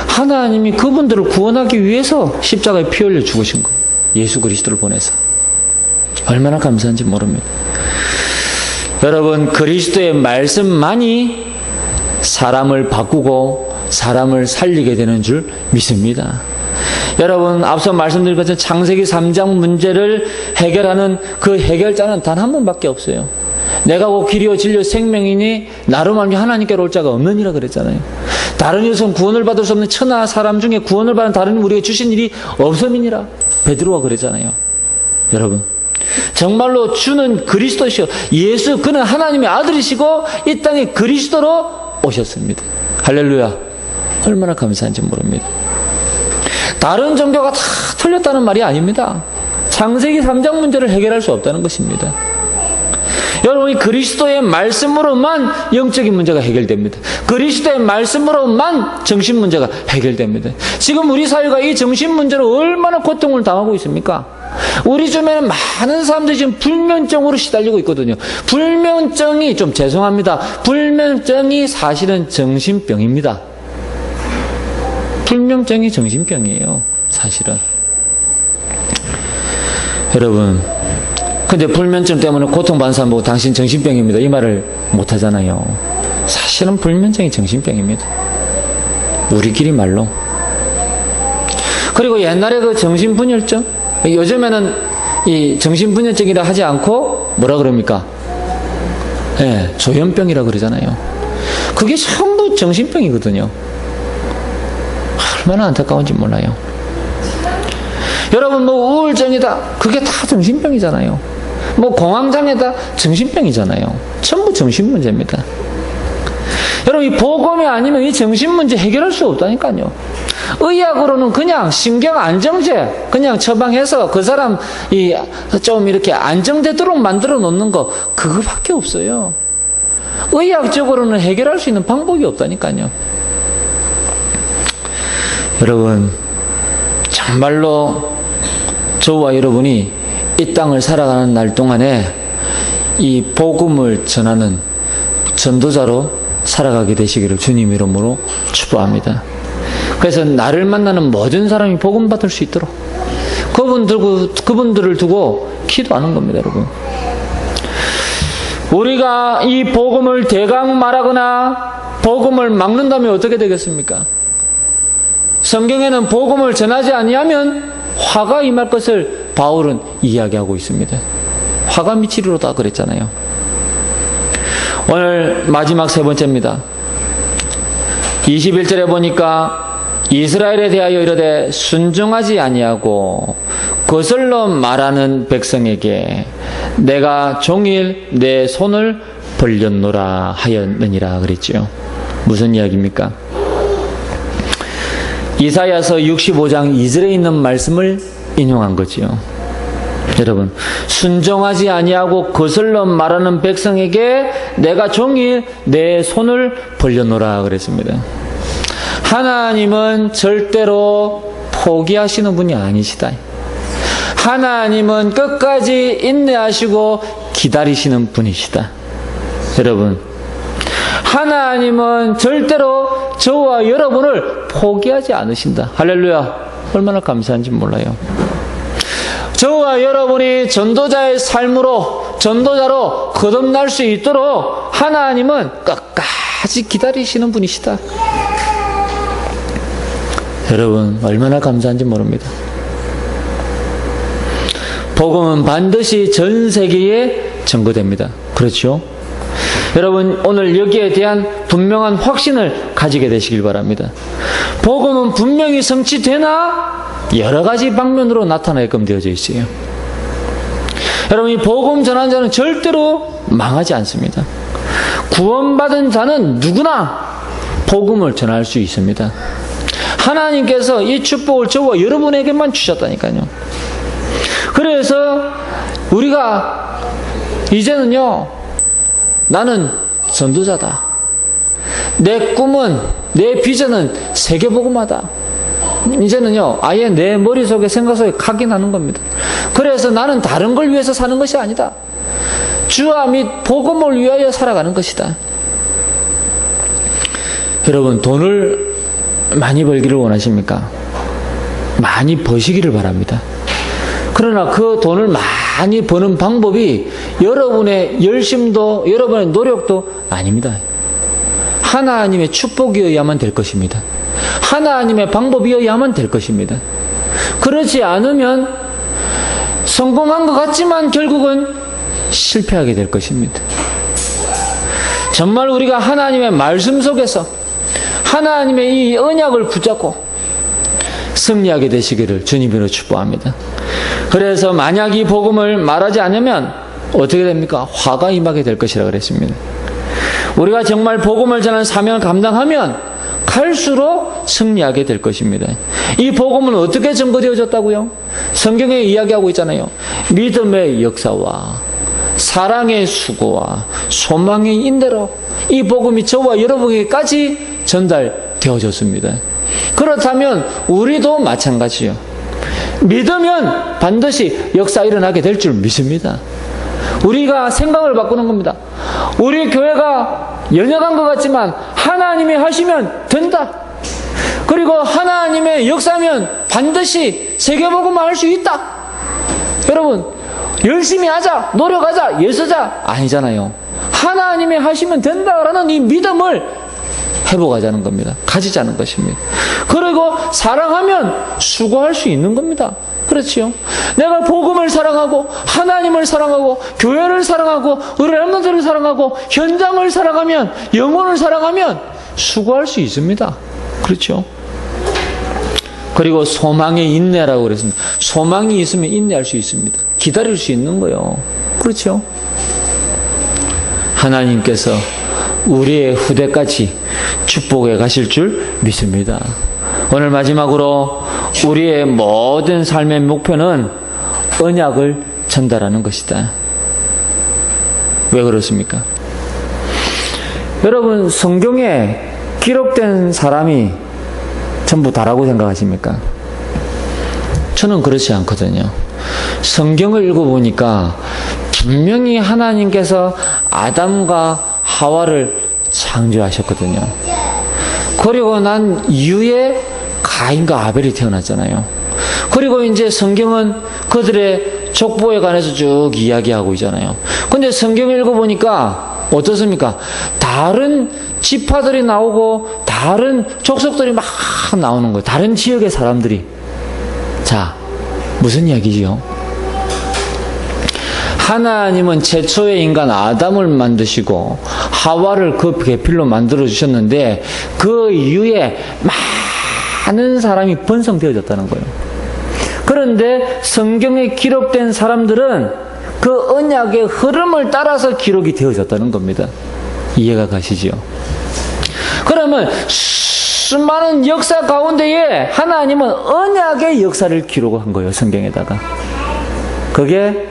하나님이 그분들을 구원하기 위해서 십자가에 피 흘려 죽으신 거예요. 예수 그리스도를 보내서. 얼마나 감사한지 모릅니다. 여러분, 그리스도의 말씀만이 사람을 바꾸고 사람을 살리게 되는 줄 믿습니다. 여러분, 앞서 말씀드린 것처럼 창세기 3장 문제를 해결하는 그 해결자는 단 한 분밖에 없어요. 내가 곧 길이요 진리요 생명이니 나로 말미암아 하나님께로 올 자가 없느니라 그랬잖아요. 다른 이로서는 구원을 받을 수 없는 천하 사람 중에 구원을 받은 다른 우리에게 주신 일이 없음이니라 베드로가 그랬잖아요. 여러분, 정말로 주는 그리스도시요 예수, 그는 하나님의 아들이시고 이 땅에 그리스도로 오셨습니다. 할렐루야. 얼마나 감사한지 모릅니다. 다른 종교가 다 틀렸다는 말이 아닙니다. 창세기 3장 문제를 해결할 수 없다는 것입니다. 여러분이 그리스도의 말씀으로만 영적인 문제가 해결됩니다. 그리스도의 말씀으로만 정신 문제가 해결됩니다. 지금 우리 사회가 이 정신 문제로 얼마나 고통을 당하고 있습니까? 우리 주변에 많은 사람들이 지금 불면증으로 시달리고 있거든요. 불면증이, 좀 죄송합니다, 불면증이 사실은 정신병입니다. 불면증이 정신병이에요, 사실은. 여러분, 근데 불면증 때문에 고통받는 사람 보고 당신 정신병입니다, 이 말을 못하잖아요. 사실은 불면증이 정신병입니다. 우리끼리 말로. 그리고 옛날에 그 정신분열증, 요즘에는 이 정신분열증이라 하지 않고 뭐라 그럽니까? 예, 조현병이라 그러잖아요. 그게 전부 정신병이거든요. 얼마나 안타까운지 몰라요. 여러분, 뭐 우울증이다, 그게 다 정신병이잖아요. 뭐 공황장애다, 정신병이잖아요. 전부 정신문제입니다. 여러분, 이 복음이 아니면 이 정신문제 해결할 수 없다니까요. 의학으로는 그냥 신경안정제 그냥 처방해서 그 사람 좀 이렇게 안정되도록 만들어 놓는 거, 그거밖에 없어요. 의학적으로는 해결할 수 있는 방법이 없다니까요. 여러분, 정말로 저와 여러분이 이 땅을 살아가는 날 동안에 이 복음을 전하는 전도자로 살아가게 되시기를 주님 이름으로 축복합니다. 그래서 나를 만나는 모든 사람이 복음 받을 수 있도록 그분들을 두고 기도하는 겁니다, 여러분. 우리가 이 복음을 대강 말하거나 복음을 막는다면 어떻게 되겠습니까? 성경에는 복음을 전하지 아니하면 화가 임할 것을 바울은 이야기하고 있습니다. 화가 미치리로다 그랬잖아요. 오늘 마지막 세 번째입니다. 21절에 보니까 이스라엘에 대하여 이르되 순종하지 아니하고 거슬러 말하는 백성에게 내가 종일 내 손을 벌렸노라 하였느니라 그랬죠. 무슨 이야기입니까? 이사야서 65장 2절에 있는 말씀을 인용한 거지요. 여러분, 순종하지 아니하고 거슬러 말하는 백성에게 내가 종일 내 손을 벌려놓으라 그랬습니다. 하나님은 절대로 포기하시는 분이 아니시다. 하나님은 끝까지 인내하시고 기다리시는 분이시다. 여러분, 하나님은 절대로 저와 여러분을 포기하지 않으신다. 할렐루야. 얼마나 감사한지 몰라요. 저와 여러분이 전도자의 삶으로, 전도자로 거듭날 수 있도록 하나님은 끝까지 기다리시는 분이시다. 여러분, 얼마나 감사한지 모릅니다. 복음은 반드시 전 세계에 전거됩니다. 그렇죠? 여러분 오늘 여기에 대한 분명한 확신을 가지게 되시길 바랍니다. 복음은 분명히 성취되나 여러 가지 방면으로 나타나게끔 되어져 있어요. 여러분 이 복음 전하는 자는 절대로 망하지 않습니다. 구원받은 자는 누구나 복음을 전할 수 있습니다. 하나님께서 이 축복을 저와 여러분에게만 주셨다니까요. 그래서 우리가 이제는요, 나는 전도자다. 내 꿈은, 내 비전은 세계복음화다. 이제는요, 아예 내 머릿속에 생각 속에 각인하는 겁니다. 그래서 나는 다른 걸 위해서 사는 것이 아니다. 주와 및 복음을 위하여 살아가는 것이다. 여러분, 돈을 많이 벌기를 원하십니까? 많이 버시기를 바랍니다. 그러나 그 돈을 많이 버는 방법이 여러분의 열심도, 여러분의 노력도 아닙니다. 하나님의 축복이어야만 될 것입니다. 하나님의 방법이어야만 될 것입니다. 그렇지 않으면 성공한 것 같지만 결국은 실패하게 될 것입니다. 정말 우리가 하나님의 말씀 속에서 하나님의 이 언약을 붙잡고 승리하게 되시기를 주님으로 축복합니다. 그래서 만약 이 복음을 말하지 않으면 어떻게 됩니까? 화가 임하게 될 것이라 그랬습니다. 우리가 정말 복음을 전하는 사명을 감당하면 갈수록 승리하게 될 것입니다. 이 복음은 어떻게 증거되어졌다고요? 성경에 이야기하고 있잖아요. 믿음의 역사와 사랑의 수고와 소망의 인내로 이 복음이 저와 여러분에게까지 전달되어졌습니다. 그렇다면 우리도 마찬가지요. 믿으면 반드시 역사 일어나게 될 줄 믿습니다. 우리가 생각을 바꾸는 겁니다. 우리 교회가 연약한 것 같지만 하나님이 하시면 된다. 그리고 하나님의 역사면 반드시 세계복음화 할 수 있다. 여러분, 열심히 하자, 노력하자, 애쓰자 아니잖아요. 하나님이 하시면 된다라는 이 믿음을 회복하자는 겁니다. 가지자는 것입니다. 그리고 사랑하면 수고할 수 있는 겁니다. 그렇지요? 내가 복음을 사랑하고 하나님을 사랑하고 교회를 사랑하고 우리 렘넌트를 사랑하고 현장을 사랑하면 영혼을 사랑하면 수고할 수 있습니다. 그렇죠? 그리고 소망의 인내라고 그랬습니다. 소망이 있으면 인내할 수 있습니다. 기다릴 수 있는 거예요. 그렇죠? 하나님께서 우리의 후대까지 축복해 가실 줄 믿습니다. 오늘 마지막으로 우리의 모든 삶의 목표는 언약을 전달하는 것이다. 왜 그렇습니까? 여러분, 성경에 기록된 사람이 전부 다라고 생각하십니까? 저는 그렇지 않거든요. 성경을 읽어보니까 분명히 하나님께서 아담과 하와를 창조하셨거든요. 그리고 난 이후에 가인과 아벨이 태어났잖아요. 그리고 이제 성경은 그들의 족보에 관해서 쭉 이야기하고 있잖아요. 근데 성경을 읽어보니까 어떻습니까? 다른 지파들이 나오고 다른 족속들이 막 나오는 거예요. 다른 지역의 사람들이. 자, 무슨 이야기지요? 하나님은 최초의 인간 아담을 만드시고 하와를 그 계필로 만들어 주셨는데 그 이후에 많은 사람이 번성되어졌다는 거예요. 그런데 성경에 기록된 사람들은 그 언약의 흐름을 따라서 기록이 되어졌다는 겁니다. 이해가 가시지요? 그러면 수많은 역사 가운데에 하나님은 언약의 역사를 기록한 거예요. 성경에다가. 그게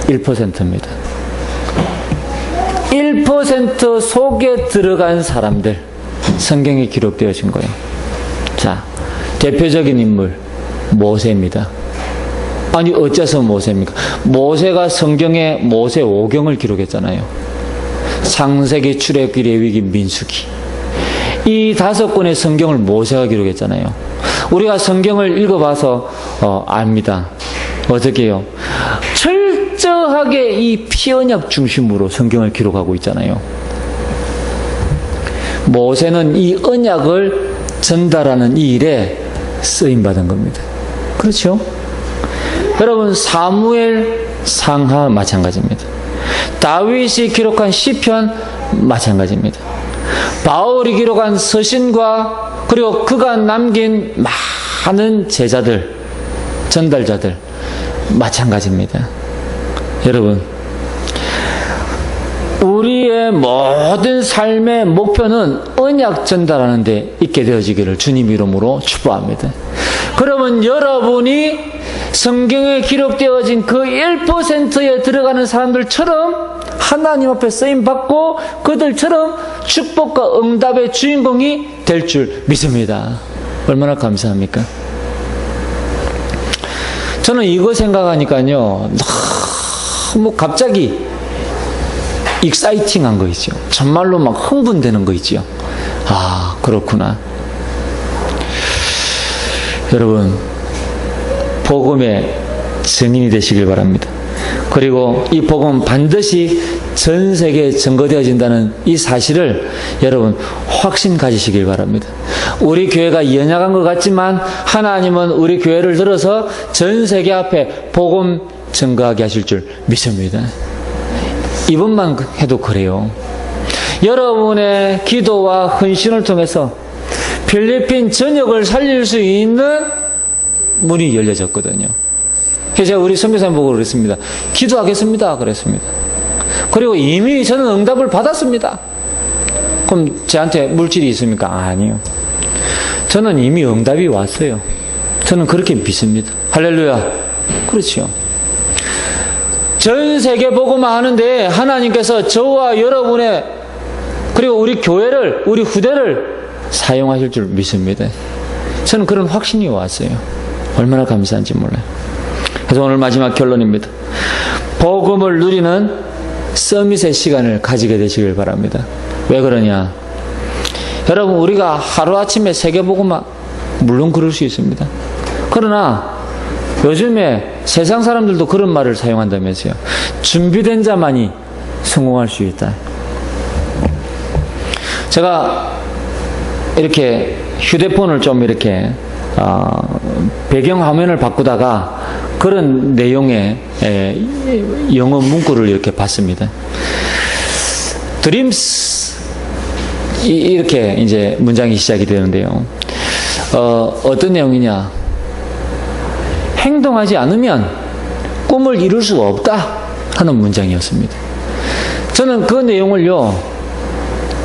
1%입니다. 1% 속에 들어간 사람들, 성경에 기록되어진 거예요. 자, 대표적인 인물 모세입니다. 아니 어째서 모세입니까? 모세가 성경에 모세 5경을 기록했잖아요. 창세기, 출애굽기, 레위기, 민수기. 이 5권의 성경을 모세가 기록했잖아요. 우리가 성경을 읽어봐서 압니다. 어떻게 해요? 철저하게 이 피언약 중심으로 성경을 기록하고 있잖아요. 모세는 이 언약을 전달하는 이 일에 쓰임받은 겁니다. 그렇죠? 여러분, 사무엘 상하 마찬가지입니다. 다윗이 기록한 시편 마찬가지입니다. 바울이 기록한 서신과 그리고 그가 남긴 많은 제자들, 전달자들 마찬가지입니다. 여러분, 우리의 모든 삶의 목표는 언약 전달하는 데 있게 되어지기를 주님 이름으로 축복합니다. 그러면 여러분이 성경에 기록되어진 그 1%에 들어가는 사람들처럼 하나님 앞에 쓰임받고 그들처럼 축복과 응답의 주인공이 될 줄 믿습니다. 얼마나 감사합니까? 저는 이거 생각하니까요, 너무 갑자기 익사이팅한 거 있죠. 정말로 막 흥분되는 거 있죠. 아, 그렇구나. 여러분, 복음의 증인이 되시길 바랍니다. 그리고 이 복음은 반드시 전 세계에 증거되어진다는 이 사실을 여러분 확신 가지시길 바랍니다. 우리 교회가 연약한 것 같지만 하나님은 우리 교회를 들어서 전 세계 앞에 복음 증거하게 하실 줄 믿습니다. 이번만 해도 그래요. 여러분의 기도와 헌신을 통해서 필리핀 전역을 살릴 수 있는 문이 열려졌거든요. 그래서 제가 우리 선교사님 보고 그랬습니다. 기도하겠습니다. 그랬습니다. 그리고 이미 저는 응답을 받았습니다. 그럼 저한테 물질이 있습니까? 아니요. 저는 이미 응답이 왔어요. 저는 그렇게 믿습니다. 할렐루야. 그렇죠. 전 세계 복음만 하는데 하나님께서 저와 여러분의 그리고 우리 교회를, 우리 후대를 사용하실 줄 믿습니다. 저는 그런 확신이 왔어요. 얼마나 감사한지 몰라요. 그래서 오늘 마지막 결론입니다. 복음을 누리는 서밋의 시간을 가지게 되시길 바랍니다. 왜 그러냐? 여러분, 우리가 하루아침에 세계복음만 물론 그럴 수 있습니다. 그러나 요즘에 세상 사람들도 그런 말을 사용한다면서요. 준비된 자만이 성공할 수 있다. 제가 이렇게 휴대폰을 좀 이렇게 배경 화면을 바꾸다가 그런 내용의 영어 문구를 이렇게 봤습니다. Dreams 이렇게 이제 문장이 시작이 되는데요. 어떤 내용이냐? 행동하지 않으면 꿈을 이룰 수가 없다 하는 문장이었습니다. 저는 그 내용을요,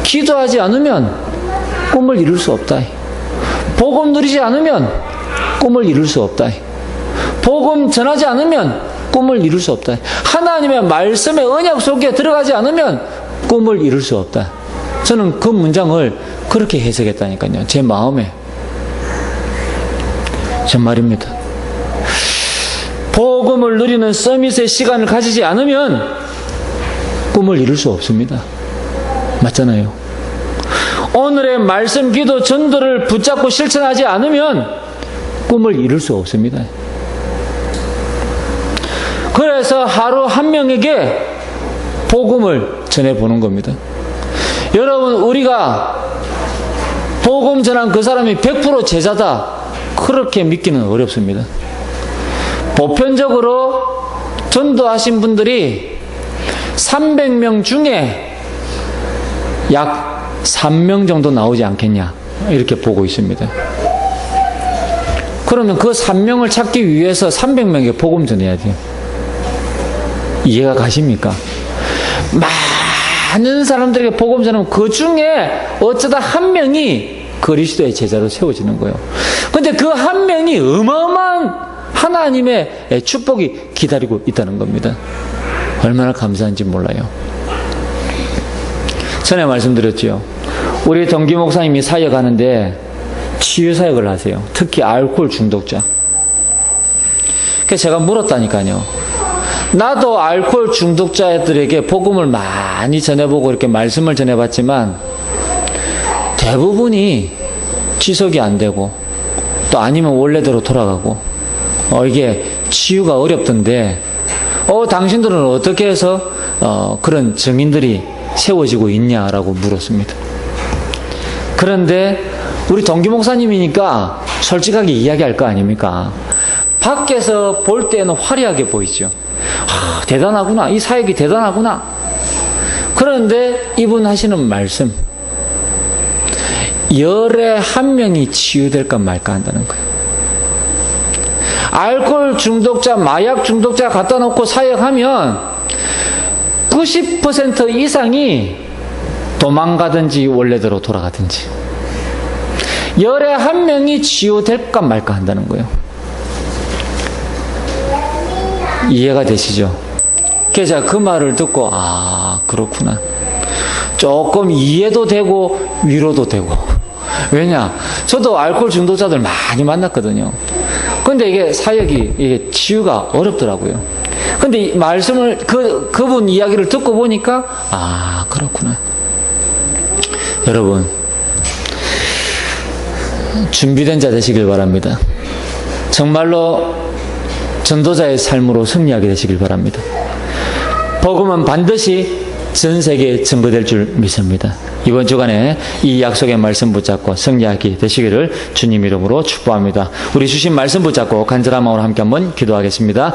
기도하지 않으면 꿈을 이룰 수 없다. 복음 누리지 않으면 꿈을 이룰 수 없다. 복음 전하지 않으면 꿈을 이룰 수 없다. 하나님의 말씀의 언약 속에 들어가지 않으면 꿈을 이룰 수 없다. 저는 그 문장을 그렇게 해석했다니까요. 제 마음에. 정말입니다. 복음을 누리는 서밋의 시간을 가지지 않으면 꿈을 이룰 수 없습니다. 맞잖아요. 오늘의 말씀, 기도, 전도를 붙잡고 실천하지 않으면 꿈을 이룰 수 없습니다. 그래서 하루 한 명에게 복음을 전해보는 겁니다. 여러분, 우리가 복음 전한 그 사람이 100% 제자다, 그렇게 믿기는 어렵습니다. 보편적으로 전도하신 분들이 300명 중에 약 3명 정도 나오지 않겠냐, 이렇게 보고 있습니다. 그러면 그 3명을 찾기 위해서 300명에게 복음 전해야 돼요. 이해가 가십니까? 많은 사람들에게 복음 전하면 그 중에 어쩌다 한 명이 그리스도의 제자로 세워지는 거예요. 근데 그 한 명이 어마어마한 하나님의 축복이 기다리고 있다는 겁니다. 얼마나 감사한지 몰라요. 전에 말씀드렸죠. 우리 동기 목사님이 사역하는데 치유 사역을 하세요. 특히 알코올 중독자. 그래서 제가 물었다니까요. 나도 알코올 중독자들에게 복음을 많이 전해보고 이렇게 말씀을 전해봤지만 대부분이 지속이 안 되고 또 아니면 원래대로 돌아가고 이게 치유가 어렵던데 당신들은 어떻게 해서 그런 증인들이 세워지고 있냐라고 물었습니다. 그런데 우리 동기 목사님이니까 솔직하게 이야기할 거 아닙니까? 밖에서 볼 때는 화려하게 보이죠. 대단하구나. 이 사역이 대단하구나. 그런데 이분 하시는 말씀, 열에 한 명이 치유될까 말까 한다는 거예요. 알코올 중독자, 마약 중독자 갖다 놓고 사역하면 90% 이상이 도망가든지 원래대로 돌아가든지, 열에 한 명이 치유될까 말까 한다는 거예요. 이해가 되시죠? 그래서 제가 그 말을 듣고, 아, 그렇구나. 조금 이해도 되고 위로도 되고. 왜냐? 저도 알코올 중독자들 많이 만났거든요. 근데 이게 사역이, 이게 치유가 어렵더라고요. 근데 이 말씀을, 그분 이야기를 듣고 보니까, 아, 그렇구나. 여러분, 준비된 자 되시길 바랍니다. 정말로 전도자의 삶으로 승리하게 되시길 바랍니다. 복음은 반드시 전 세계에 전거될 줄 믿습니다. 이번 주간에 이 약속의 말씀 붙잡고 승리하게 되시기를 주님 이름으로 축복합니다. 우리 주신 말씀 붙잡고 간절한 마음으로 함께 한번 기도하겠습니다.